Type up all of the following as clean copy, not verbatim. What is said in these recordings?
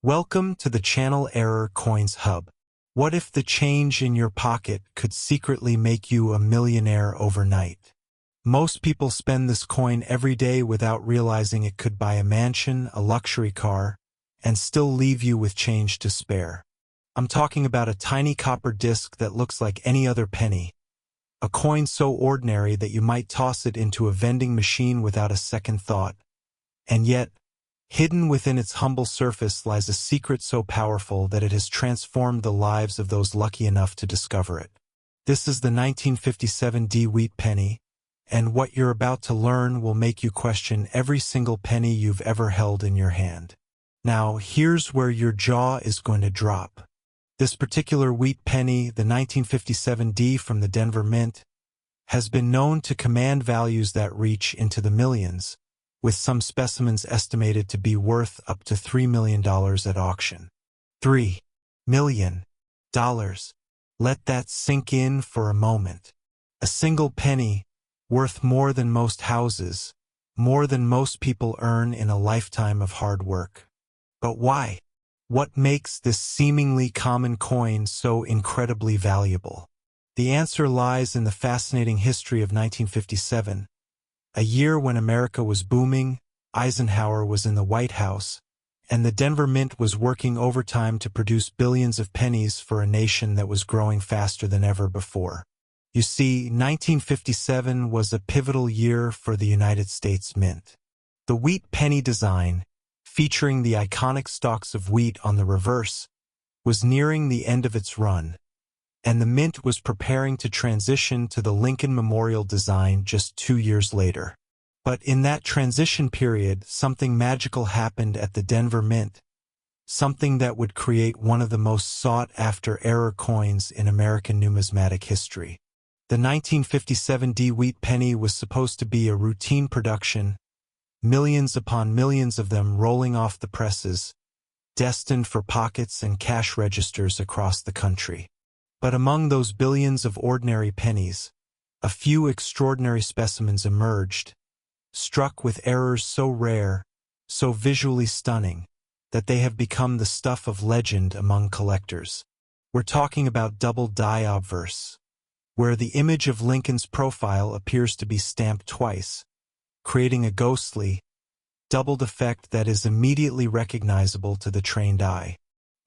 Welcome to the Channel Error Coins Hub. What if the change in your pocket could secretly make you a millionaire overnight? Most people spend this coin every day without realizing it could buy a mansion, a luxury car, and still leave you with change to spare. I'm talking about a tiny copper disc that looks like any other penny. A coin so ordinary that you might toss it into a vending machine without a second thought. And yet, hidden within its humble surface lies a secret so powerful that it has transformed the lives of those lucky enough to discover it. This is the 1957 Wheat Penny, and what you're about to learn will make you question every single penny you've ever held in your hand. Now, here's where your jaw is going to drop. This particular Wheat Penny, the 1957 D from the Denver Mint, has been known to command values that reach into the millions, with some specimens estimated to be worth up to $3 million at auction. $3 million. Let that sink in for a moment. A single penny, worth more than most houses, more than most people earn in a lifetime of hard work. But why? What makes this seemingly common coin so incredibly valuable? The answer lies in the fascinating history of 1957. A year when America was booming, Eisenhower was in the White House, and the Denver Mint was working overtime to produce billions of pennies for a nation that was growing faster than ever before. You see, 1957 was a pivotal year for the United States Mint. The Wheat Penny design, featuring the iconic stalks of wheat on the reverse, was nearing the end of its run, and the Mint was preparing to transition to the Lincoln Memorial design just 2 years later. But in that transition period, something magical happened at the Denver Mint, something that would create one of the most sought-after error coins in American numismatic history. The 1957 Wheat Penny was supposed to be a routine production, millions upon millions of them rolling off the presses, destined for pockets and cash registers across the country. But among those billions of ordinary pennies, a few extraordinary specimens emerged, struck with errors so rare, so visually stunning, that they have become the stuff of legend among collectors. We're talking about double die obverse, where the image of Lincoln's profile appears to be stamped twice, creating a ghostly, doubled effect that is immediately recognizable to the trained eye.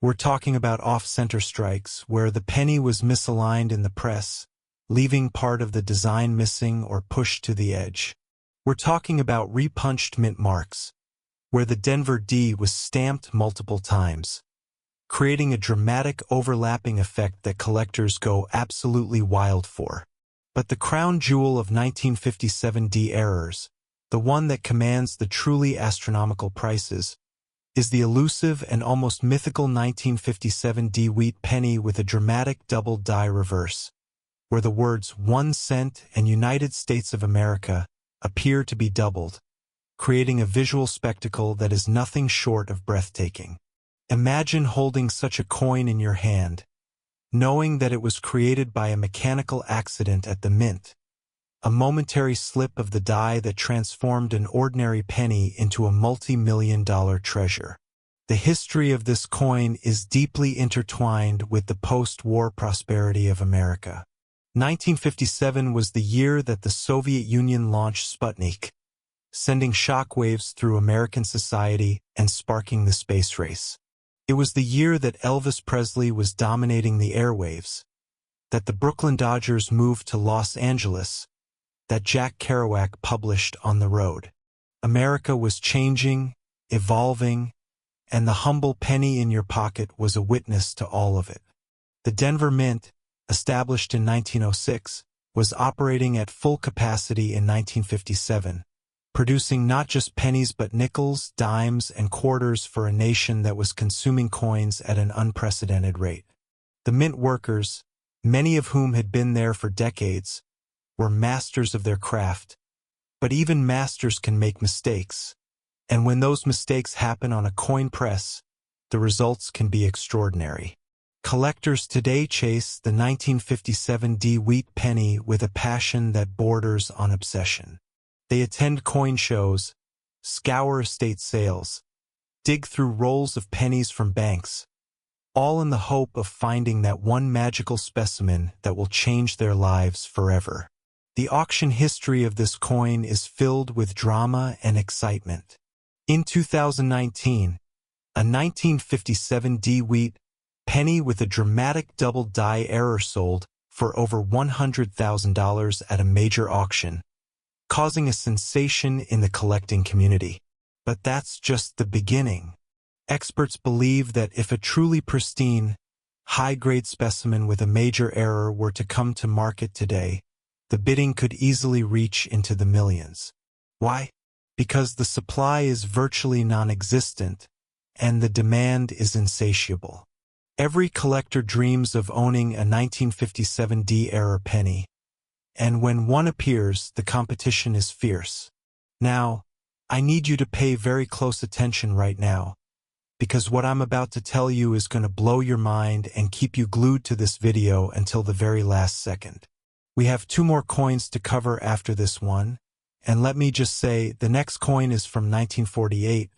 We're talking about off-center strikes, where the penny was misaligned in the press, leaving part of the design missing or pushed to the edge. We're talking about repunched mint marks, where the Denver D was stamped multiple times, creating a dramatic overlapping effect that collectors go absolutely wild for. But the crown jewel of 1957 D errors, the one that commands the truly astronomical prices, is the elusive and almost mythical 1957 Wheat Penny with a dramatic double die reverse, where the words 1 cent and United States of America appear to be doubled, creating a visual spectacle that is nothing short of breathtaking. Imagine holding such a coin in your hand, knowing that it was created by a mechanical accident at the Mint, a momentary slip of the die that transformed an ordinary penny into a multi-million-dollar treasure. The history of this coin is deeply intertwined with the post-war prosperity of America. 1957 was the year that the Soviet Union launched Sputnik, sending shockwaves through American society and sparking the space race. It was the year that Elvis Presley was dominating the airwaves, that the Brooklyn Dodgers moved to Los Angeles, that Jack Kerouac published On the Road. America was changing, evolving, and the humble penny in your pocket was a witness to all of it. The Denver Mint, established in 1906, was operating at full capacity in 1957, producing not just pennies but nickels, dimes, and quarters for a nation that was consuming coins at an unprecedented rate. The Mint workers, many of whom had been there for decades, were masters of their craft, but even masters can make mistakes, and when those mistakes happen on a coin press, the results can be extraordinary. Collectors today chase the 1957 Wheat Penny with a passion that borders on obsession. They attend coin shows, scour estate sales, dig through rolls of pennies from banks, all in the hope of finding that one magical specimen that will change their lives forever. The auction history of this coin is filled with drama and excitement. In 2019, a 1957 Wheat penny with a dramatic double die error sold for over $100,000 at a major auction, causing a sensation in the collecting community. But that's just the beginning. Experts believe that if a truly pristine, high-grade specimen with a major error were to come to market today, the bidding could easily reach into the millions. Why? Because the supply is virtually non-existent, and the demand is insatiable. Every collector dreams of owning a 1957 era penny, and when one appears, the competition is fierce. Now, I need you to pay very close attention right now, because what I'm about to tell you is going to blow your mind and keep you glued to this video until the very last second. We have 2 more coins to cover after this one, and let me just say the next coin is from 1948,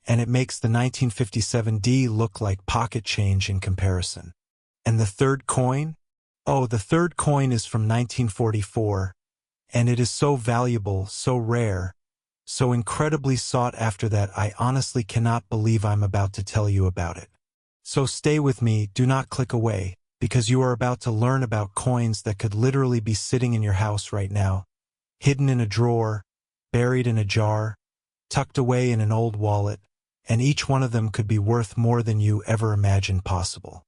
and it makes the 1957 look like pocket change in comparison. And the third coin? Oh, the third coin is from 1944, and it is so valuable, so rare, so incredibly sought after that I honestly cannot believe I'm about to tell you about it. So stay with me, do not click away, because you are about to learn about coins that could literally be sitting in your house right now, hidden in a drawer, buried in a jar, tucked away in an old wallet, and each one of them could be worth more than you ever imagined possible.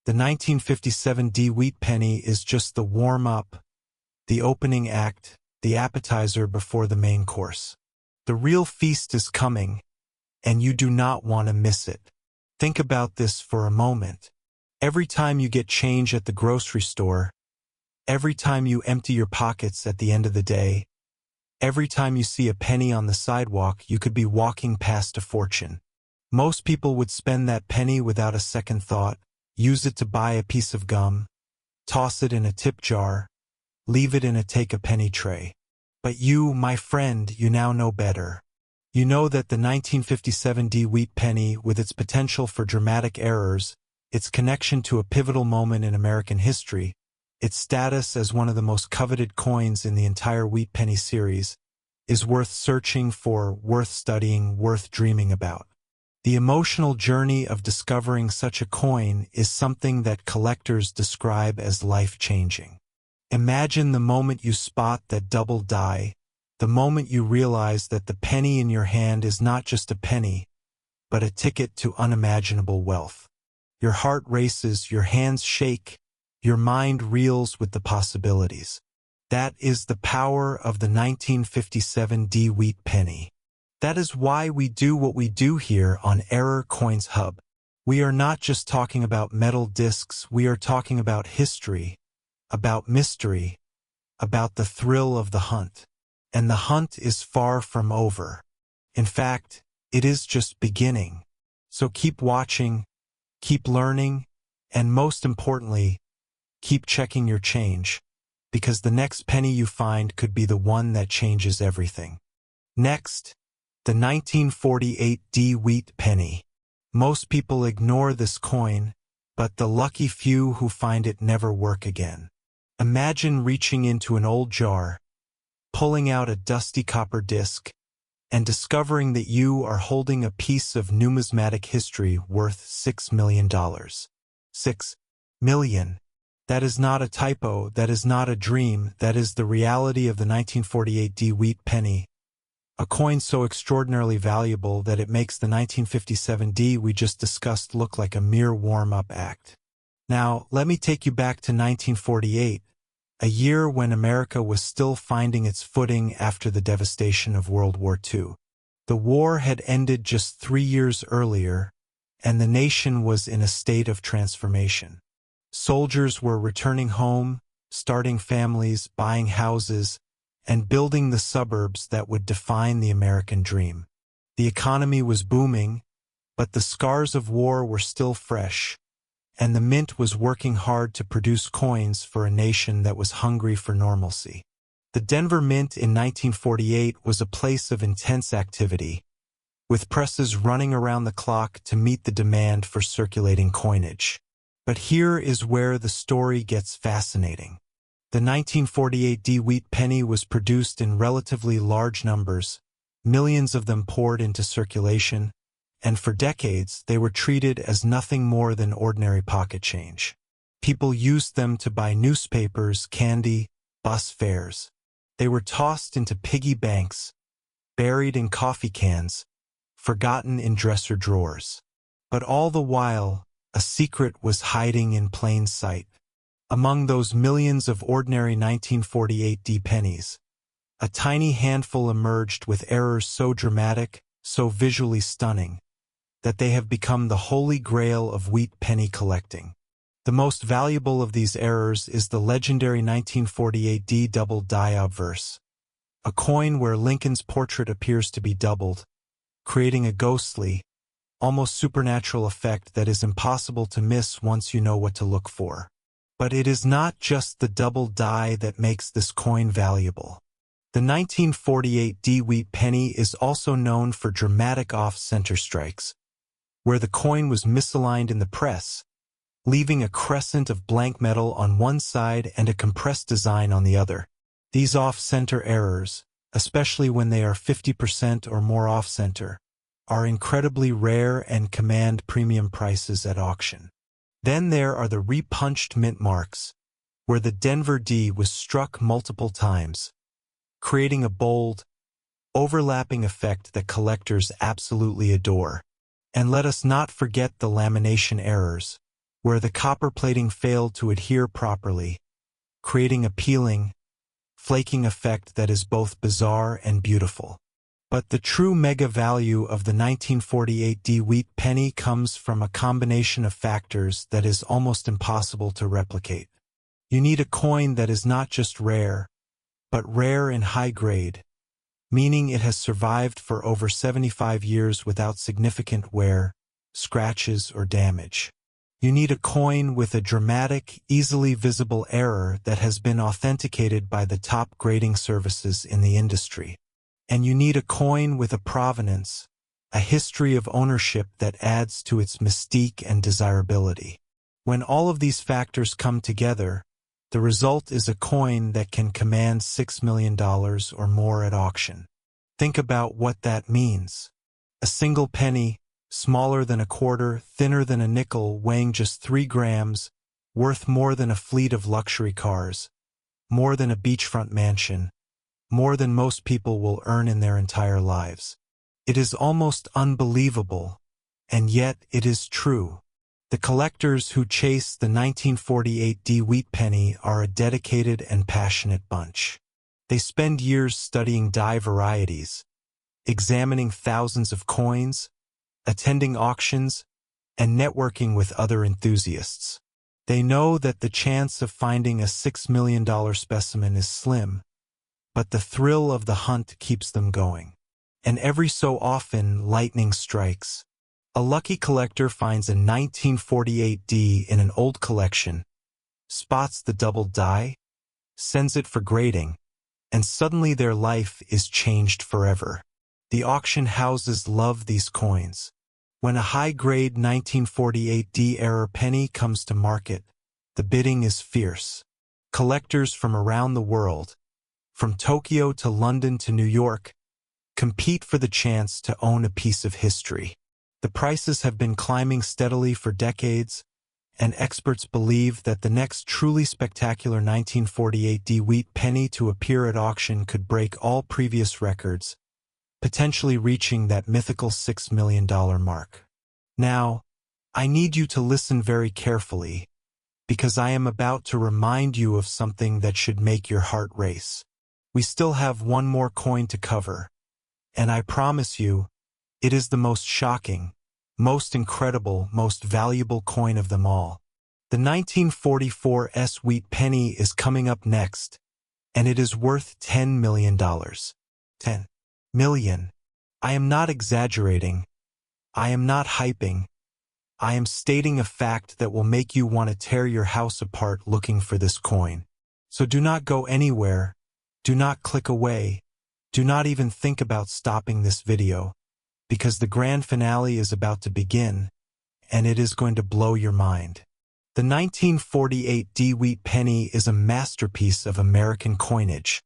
The 1957 Wheat penny is just the warm-up, the opening act, the appetizer before the main course. The real feast is coming, and you do not want to miss it. Think about this for a moment. Every time you get change at the grocery store, every time you empty your pockets at the end of the day, every time you see a penny on the sidewalk, you could be walking past a fortune. Most people would spend that penny without a second thought, use it to buy a piece of gum, toss it in a tip jar, leave it in a take-a-penny tray. But you, my friend, you now know better. You know that the 1957 Wheat penny, with its potential for dramatic errors, its connection to a pivotal moment in American history, its status as one of the most coveted coins in the entire Wheat penny series, is worth searching for, worth studying, worth dreaming about. The emotional journey of discovering such a coin is something that collectors describe as life-changing. Imagine the moment you spot that double die, the moment you realize that the penny in your hand is not just a penny, but a ticket to unimaginable wealth. Your heart races, your hands shake, your mind reels with the possibilities. That is the power of the 1957 Wheat penny. That is why we do what we do here on Error Coins Hub. We are not just talking about metal discs, we are talking about history, about mystery, about the thrill of the hunt. And the hunt is far from over. In fact, it is just beginning. So keep watching, keep learning, and most importantly, keep checking your change, because the next penny you find could be the one that changes everything. Next, the 1948 Wheat penny. Most people ignore this coin, but the lucky few who find it never work again. Imagine reaching into an old jar, pulling out a dusty copper disc, and discovering that you are holding a piece of numismatic history worth $6 million. $6 million. That is not a typo, that is not a dream, that is the reality of the 1948 Wheat penny, a coin so extraordinarily valuable that it makes the 1957 we just discussed look like a mere warm-up act. Now, let me take you back to 1948, a year when America was still finding its footing after the devastation of World War II. The war had ended just 3 years earlier, and the nation was in a state of transformation. Soldiers were returning home, starting families, buying houses, and building the suburbs that would define the American dream. The economy was booming, but the scars of war were still fresh, and the mint was working hard to produce coins for a nation that was hungry for normalcy. The Denver Mint in 1948 was a place of intense activity, with presses running around the clock to meet the demand for circulating coinage. But here is where the story gets fascinating. The 1948 wheat penny was produced in relatively large numbers, millions of them poured into circulation, and for decades they were treated as nothing more than ordinary pocket change. People used them to buy newspapers, candy, bus fares. They were tossed into piggy banks, buried in coffee cans, forgotten in dresser drawers. But all the while, a secret was hiding in plain sight. Among those millions of ordinary 1948 pennies, a tiny handful emerged with errors so dramatic, so visually stunning, that they have become the holy grail of wheat penny collecting. The most valuable of these errors is the legendary 1948 double die obverse, a coin where Lincoln's portrait appears to be doubled, creating a ghostly, almost supernatural effect that is impossible to miss once you know what to look for. But it is not just the double die that makes this coin valuable. The 1948 wheat penny is also known for dramatic off-center strikes, where the coin was misaligned in the press, leaving a crescent of blank metal on one side and a compressed design on the other. These off-center errors, especially when they are 50% or more off-center, are incredibly rare and command premium prices at auction. Then there are the repunched mint marks, where the Denver D was struck multiple times, creating a bold, overlapping effect that collectors absolutely adore. And let us not forget the lamination errors, where the copper plating failed to adhere properly, creating a peeling, flaking effect that is both bizarre and beautiful. But the true mega value of the 1948 wheat penny comes from a combination of factors that is almost impossible to replicate. You need a coin that is not just rare, but rare in high grade, meaning it has survived for over 75 years without significant wear, scratches, or damage. You need a coin with a dramatic, easily visible error that has been authenticated by the top grading services in the industry. And you need a coin with a provenance, a history of ownership that adds to its mystique and desirability. When all of these factors come together, the result is a coin that can command $6 million or more at auction. Think about what that means. A single penny, smaller than a quarter, thinner than a nickel, weighing just 3 grams, worth more than a fleet of luxury cars, more than a beachfront mansion, more than most people will earn in their entire lives. It is almost unbelievable, and yet it is true. The collectors who chase the 1948 wheat penny are a dedicated and passionate bunch. They spend years studying die varieties, examining thousands of coins, attending auctions, and networking with other enthusiasts. They know that the chance of finding a $6 million specimen is slim, but the thrill of the hunt keeps them going. And every so often, lightning strikes. A lucky collector finds a 1948 in an old collection, spots the double die, sends it for grading, and suddenly their life is changed forever. The auction houses love these coins. When a high-grade 1948 error penny comes to market, the bidding is fierce. Collectors from around the world, from Tokyo to London to New York, compete for the chance to own a piece of history. The prices have been climbing steadily for decades, and experts believe that the next truly spectacular 1948 wheat penny to appear at auction could break all previous records, potentially reaching that mythical $6 million mark. Now, I need you to listen very carefully, because I am about to remind you of something that should make your heart race. We still have one more coin to cover, and I promise you, it is the most shocking, most incredible, most valuable coin of them all. The 1944 wheat penny is coming up next, and it is worth $10 million. 10 million. I am not exaggerating. I am not hyping. I am stating a fact that will make you want to tear your house apart looking for this coin. So do not go anywhere. Do not click away. Do not even think about stopping this video. because the grand finale is about to begin, and it is going to blow your mind. The 1948 Wheat Penny is a masterpiece of American coinage,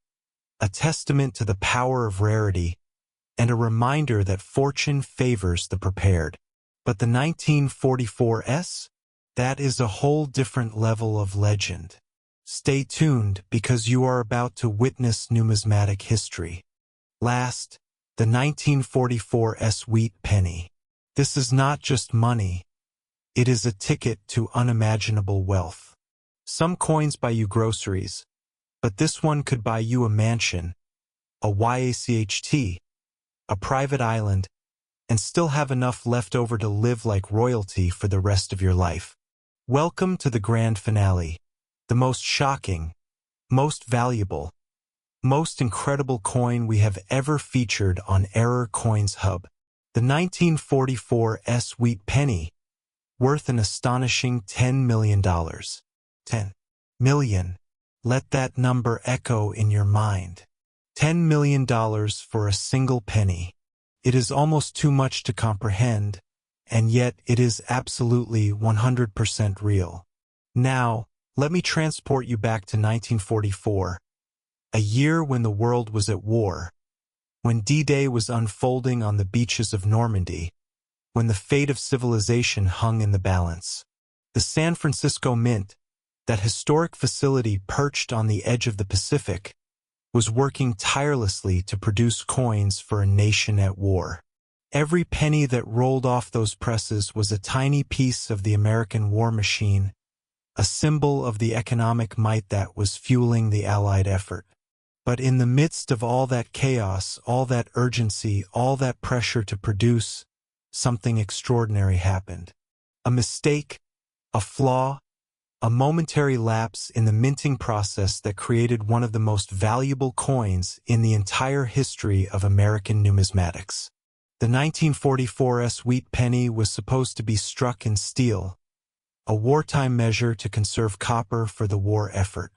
a testament to the power of rarity, and a reminder that fortune favors the prepared. But the 1944s? That is a whole different level of legend. Stay tuned because you are about to witness numismatic history. Last, the 1944s Wheat Penny. This is not just money. It is a ticket to unimaginable wealth. Some coins buy you groceries, but this one could buy you a mansion, a yacht, a private island, and still have enough left over to live like royalty for the rest of your life. Welcome to the grand finale, the most shocking, most valuable, most incredible coin we have ever featured on Error Coins Hub. The 1944s Wheat Penny, worth an astonishing $10 million. 10 million. Let that number echo in your mind. $10 million for a single penny. It is almost too much to comprehend, and yet it is absolutely 100% real. Now, let me transport you back to 1944, a year when the world was at war, when D-Day was unfolding on the beaches of Normandy, when the fate of civilization hung in the balance. The San Francisco Mint, that historic facility perched on the edge of the Pacific, was working tirelessly to produce coins for a nation at war. Every penny that rolled off those presses was a tiny piece of the American war machine, a symbol of the economic might that was fueling the Allied effort. But in the midst of all that chaos, all that urgency, all that pressure to produce, something extraordinary happened. A mistake, a flaw, a momentary lapse in the minting process that created one of the most valuable coins in the entire history of American numismatics. The 1944s Wheat Penny was supposed to be struck in steel, a wartime measure to conserve copper for the war effort.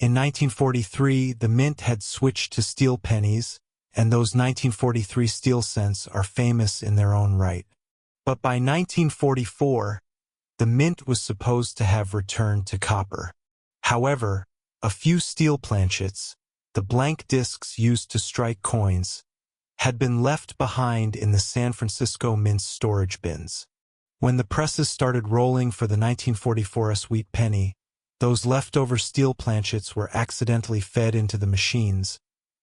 In 1943, the mint had switched to steel pennies, and those 1943 steel cents are famous in their own right. But by 1944, the mint was supposed to have returned to copper. However, a few steel planchets, the blank discs used to strike coins, had been left behind in the San Francisco Mint's storage bins. When the presses started rolling for the 1944s Wheat Penny, those leftover steel planchets were accidentally fed into the machines,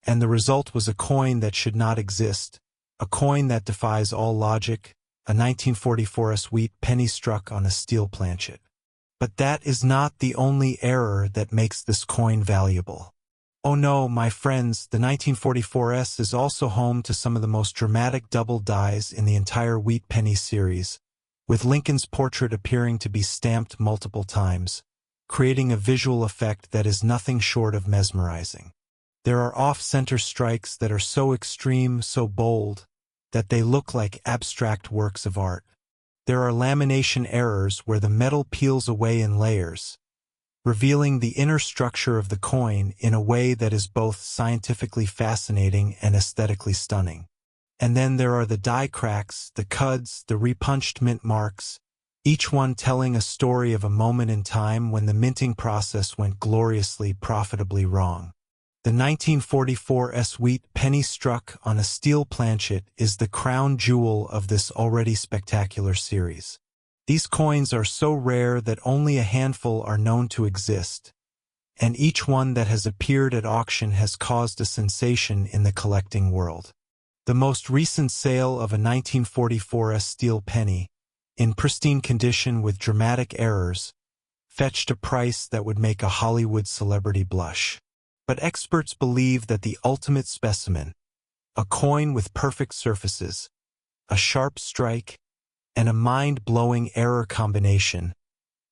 and the result was a coin that should not exist, a coin that defies all logic, a 1944s Wheat Penny struck on a steel planchet. But that is not the only error that makes this coin valuable. Oh no, my friends, the 1944s is also home to some of the most dramatic double dies in the entire Wheat Penny series, with Lincoln's portrait appearing to be stamped multiple times, creating a visual effect that is nothing short of mesmerizing. There are off-center strikes that are so extreme, so bold, that they look like abstract works of art. There are lamination errors where the metal peels away in layers, revealing the inner structure of the coin in a way that is both scientifically fascinating and aesthetically stunning. And then there are the die cracks, the cuds, the repunched mint marks, each one telling a story of a moment in time when the minting process went gloriously, profitably wrong. The 1944s Wheat Penny struck on a steel planchet is the crown jewel of this already spectacular series. These coins are so rare that only a handful are known to exist, and each one that has appeared at auction has caused a sensation in the collecting world. The most recent sale of a 1944s steel penny, in pristine condition with dramatic errors, fetched a price that would make a Hollywood celebrity blush. But experts believe that the ultimate specimen, a coin with perfect surfaces, a sharp strike, and a mind-blowing error combination,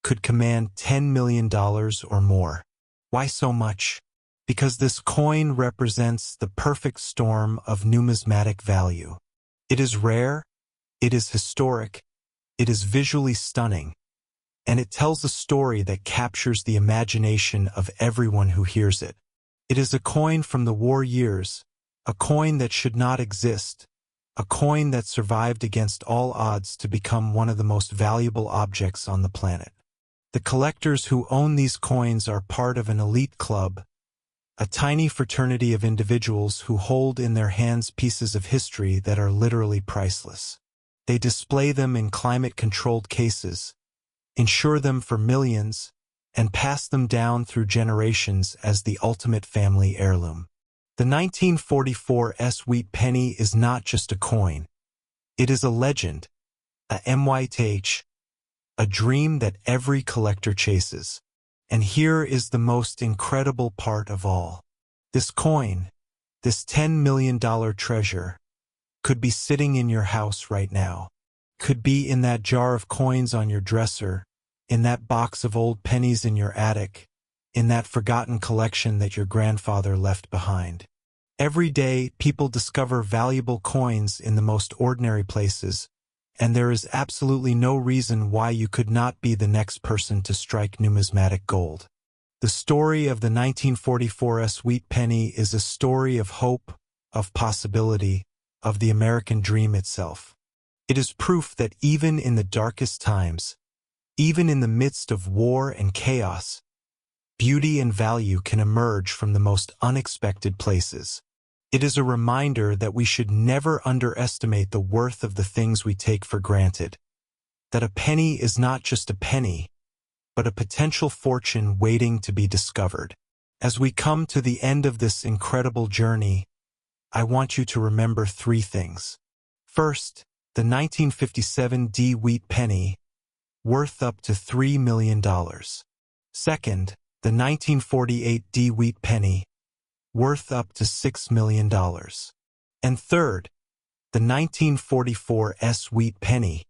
could command $10 million or more. Why so much? Because this coin represents the perfect storm of numismatic value. It is rare, it is historic, it is visually stunning, and it tells a story that captures the imagination of everyone who hears it. It is a coin from the war years, a coin that should not exist, a coin that survived against all odds to become one of the most valuable objects on the planet. The collectors who own these coins are part of an elite club, a tiny fraternity of individuals who hold in their hands pieces of history that are literally priceless. They display them in climate-controlled cases, insure them for millions, and pass them down through generations as the ultimate family heirloom. The 1944 Wheat Penny is not just a coin. It is a legend, a myth, a dream that every collector chases. And here is the most incredible part of all. This coin, this $10 million treasure, could be sitting in your house right now. Could be in that jar of coins on your dresser, in that box of old pennies in your attic, in that forgotten collection that your grandfather left behind. Every day, people discover valuable coins in the most ordinary places, and there is absolutely no reason why you could not be the next person to strike numismatic gold. The story of the 1944 Wheat Penny is a story of hope, of possibility, of the American dream itself. It is proof that even in the darkest times, even in the midst of war and chaos, beauty and value can emerge from the most unexpected places. It is a reminder that we should never underestimate the worth of the things we take for granted. That a penny is not just a penny, but a potential fortune waiting to be discovered. As we come to the end of this incredible journey, I want you to remember three things. First, the 1957 Wheat Penny, worth up to $3 million. Second, the 1948 Wheat Penny, worth up to $6 million. And third, the 1944 Wheat Penny,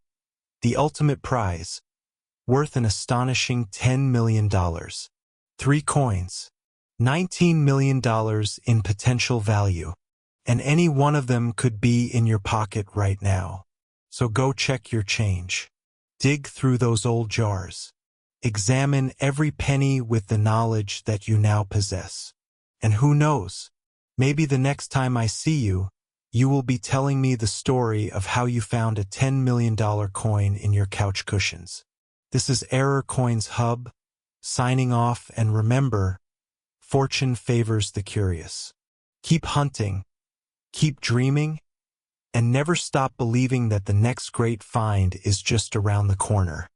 the ultimate prize, worth an astonishing $10 million. 3 coins, $19 million in potential value, and any one of them could be in your pocket right now. So go check your change. Dig through those old jars. Examine every penny with the knowledge that you now possess. And who knows, maybe the next time I see you, you will be telling me the story of how you found a $10 million coin in your couch cushions. This is Error Coins Hub, signing off, and remember, fortune favors the curious. Keep hunting, keep dreaming, and never stop believing that the next great find is just around the corner.